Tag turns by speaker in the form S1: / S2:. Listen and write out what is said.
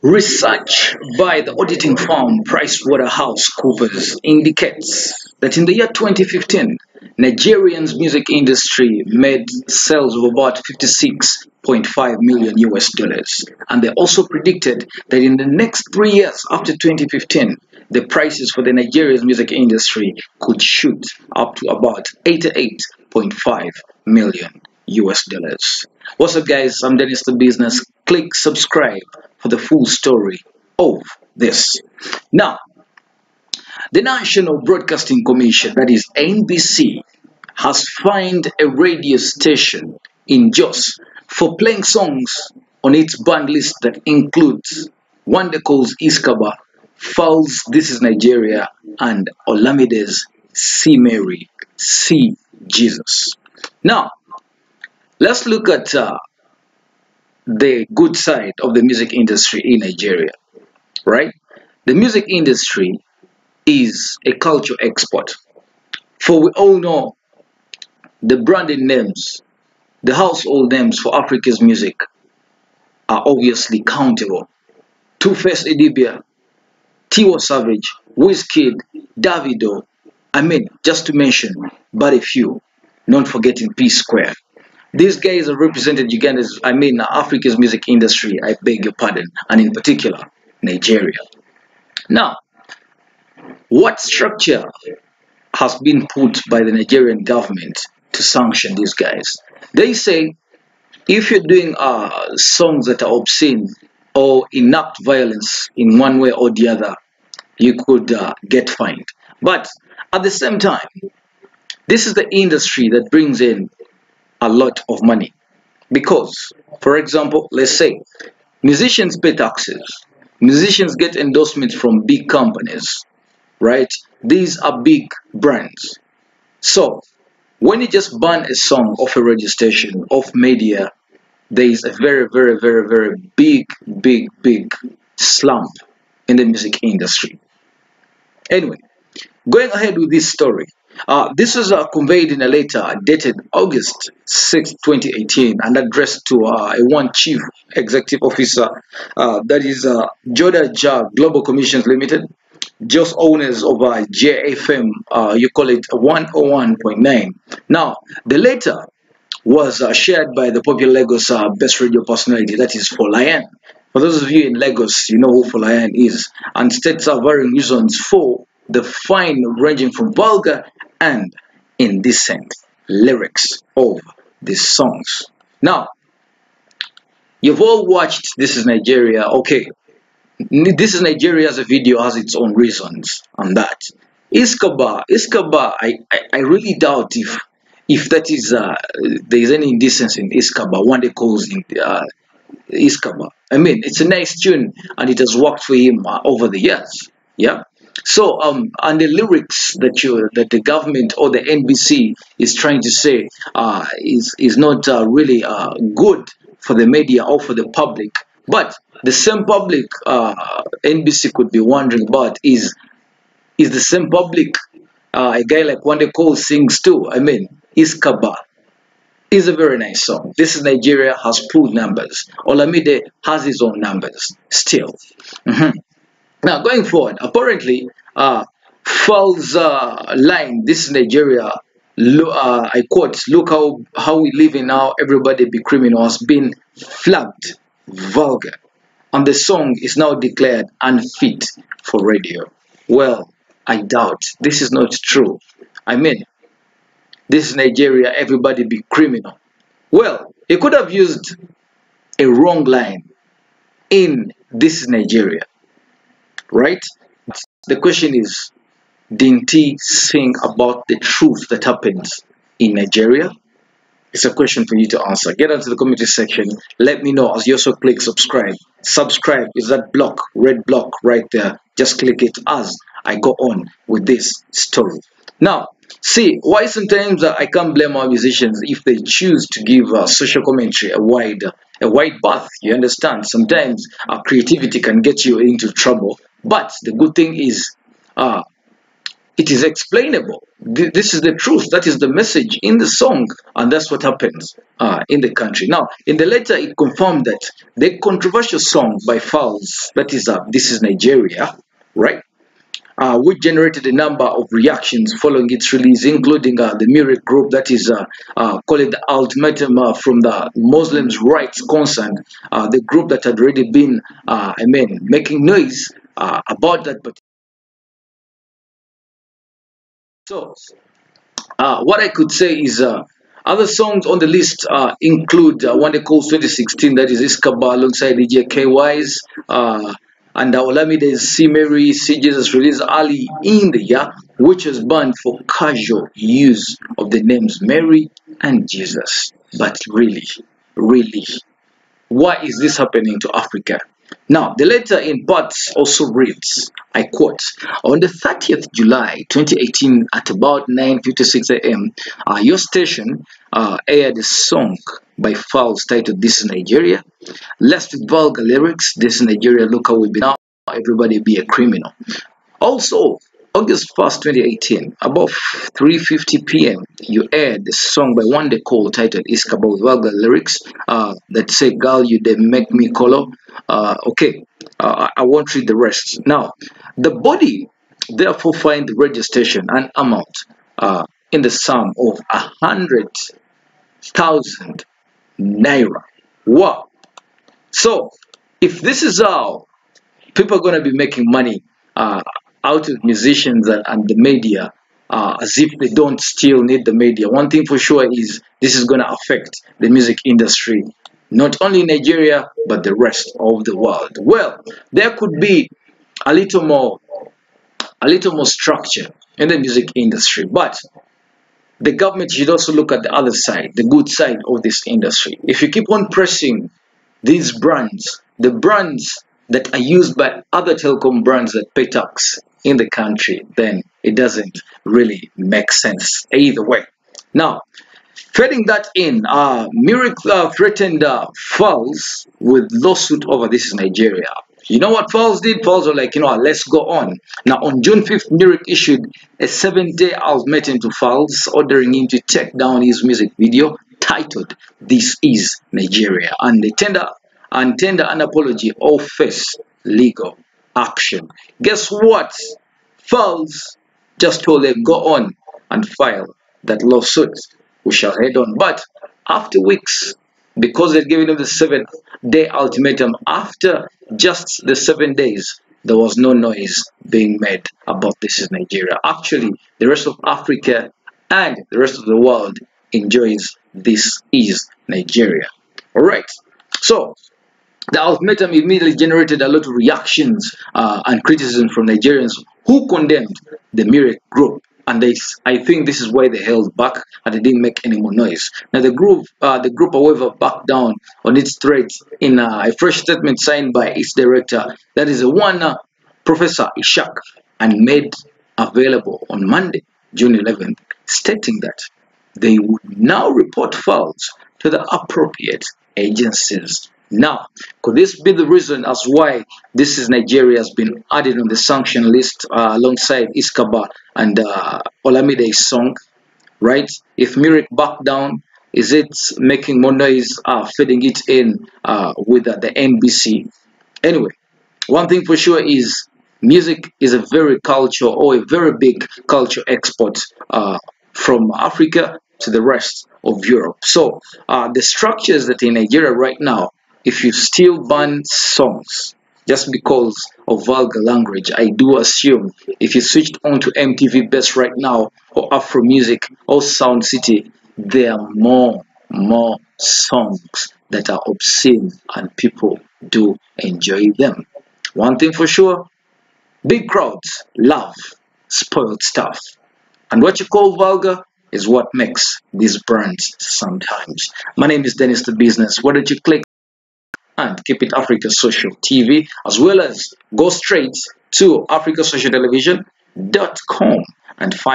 S1: Research by the auditing firm PricewaterhouseCoopers indicates that in the year 2015, Nigerian's music industry made sales of about 56.5 million US dollars. And they also predicted that in the next 3 years after 2015, the prices for the Nigeria's music industry could shoot up to about 88.5 million US dollars. What's up, guys? I'm Dennis the Business. Click subscribe for the full story of this. Now, the National Broadcasting Commission, that is NBC, has fined a radio station in Jos for playing songs on its banned list that includes WANDE Iskaba, FALZ, This Is Nigeria, and OLAMIDE's See Mary, See Jesus. Now, let's look at the good side of the music industry in Nigeria, right? The music industry is a culture export. For we all know the branded names, the household names for Africa's music are obviously countable. Two-Face Idibia, Tiwa Savage, Wizkid, Davido, just to mention but a few, not forgetting P-Square. These guys have represented Uganda's, Africa's music industry, I beg your pardon, and in particular, Nigeria. Now, what structure has been put by the Nigerian government to sanction these guys? They say if you're doing songs that are obscene or enact violence in one way or the other, you could get fined. But at the same time, this is the industry that brings in a lot of money, because, for example, let's say musicians pay taxes, musicians get endorsements from big companies, right? These are big brands. So when you just ban a song off a radio station, off media, there is a very big slump in the music industry. Anyway, going ahead with this story. This was conveyed in a letter dated August 6, 2018 and addressed to one chief executive officer, that is Joda Ja Global Commissions Limited, just owners of JFM, you call it 101.9. Now, the letter was shared by the popular Lagos best radio personality, that is Folayan. For those of you in Lagos, you know who Folayan is, and states varying reasons for the fine, ranging from vulgar and indecent lyrics of these songs. Now, you've all watched This Is Nigeria. Okay, This Is Nigeria as a video has its own reasons on that. Iskaba, I really doubt if that is there is any indecency in Iskaba. One day calls in Iskaba. It's a nice tune and it has worked for him over the years. Yeah. So and the lyrics that the government or the NBC is trying to say is not really good for the media or for the public. But the same public NBC could be wondering about is the same public a guy like Wande Cole sings too. Iskaba is a very nice song. This Is Nigeria has pulled numbers. Olamide has his own numbers still. Now, going forward, apparently, FALZ line, This Is Nigeria, I quote, look how we live in now, everybody be criminal, has been flagged vulgar. And the song is now declared unfit for radio. Well, I doubt. This is not true. This is Nigeria, everybody be criminal. Well, he could have used a wrong line in This Is Nigeria. Right? The question is, didn't he sing about the truth that happens in Nigeria? It's a question for you to answer. Get into the community section. Let me know as you also click subscribe. Subscribe is that block, red block right there. Just click it as I go on with this story. Now, see, why sometimes I can't blame our musicians if they choose to give social commentary a wide berth. You understand? Sometimes creativity can get you into trouble. But the good thing is, it is explainable. This is the truth. That is the message in the song, and that's what happens in the country. Now, in the letter, it confirmed that the controversial song by FALZ, that is This Is Nigeria, right? Which generated a number of reactions following its release, including the Murid group that is called the Ultimatum from the Muslims' Rights Concern, the group that had already been, making noise about that. But so, what I could say is other songs on the list include Wande Calls 2016, that is Iskaba alongside DJ KY's, and Olamide's See Mary, See Jesus released early in the year, which was banned for casual use of the names Mary and Jesus. But really, why is this happening to Africa? Now, the letter in parts also reads, I quote, on the 30th July 2018 at about 9:56 a.m., your station aired a song by FALZ titled This is Nigeria. Less with vulgar lyrics, This is Nigeria, look how we be now, everybody be a criminal. Also, August 1st, 2018, about 3:50 p.m., you aired the song by Wande Cole titled Iskaba with vulgar lyrics that say, Girl, you they make me color. I won't read the rest. Now, the body therefore fined the radio station an amount in the sum of 100,000 naira. Wow. So, if this is how people are going to be making money out of musicians and the media, as if they don't still need the media. One thing for sure is this is going to affect the music industry, not only in Nigeria, but the rest of the world. Well, there could be a little more structure in the music industry, but the government should also look at the other side, the good side of this industry. If you keep on pressing these brands, the brands that are used by other telecom brands that pay tax in the country, then it doesn't really make sense either way. Now, fitting that in, Murid threatened FALZ with lawsuit over This is Nigeria. You know what FALZ did? FALZ were like, let's go on. Now, on June 5th, Murid issued a 7-day ultimatum to FALZ, ordering him to take down his music video titled This is Nigeria, and they tender an apology or face legal action. Guess what? FALZ just told them, go on and file that lawsuit. We shall head on. But after weeks, because they'd given them the 7-day ultimatum, after just the 7 days, there was no noise being made about This is Nigeria. Actually, the rest of Africa and the rest of the world enjoys This is Nigeria. All right. So, the ultimatum immediately generated a lot of reactions and criticism from Nigerians who condemned the Murid group. And I think this is why they held back and they didn't make any more noise. Now, the group, however, backed down on its threats in a fresh statement signed by its director, that is the one Professor Ishak, and made available on Monday, June 11th, stating that they would now report FALZ to the appropriate agencies. Now, could this be the reason as why This is Nigeria has been added on the sanction list alongside Iskaba and Olamide's song, right? If Murid back down, is it making more noise, feeding it in with the NBC? Anyway, one thing for sure is music is a very big culture export from Africa to the rest of Europe. So the structures that in Nigeria right now, if you still ban songs just because of vulgar language, I do assume if you switched on to MTV Best right now, or Afro Music, or Sound City, there are more songs that are obscene and people do enjoy them. One thing for sure, big crowds love spoiled stuff. And what you call vulgar is what makes these brands sometimes. My name is Dennis ThaBizness. Why don't you click and keep it Africa Social TV, as well as go straight to africasocialtelevision.com and find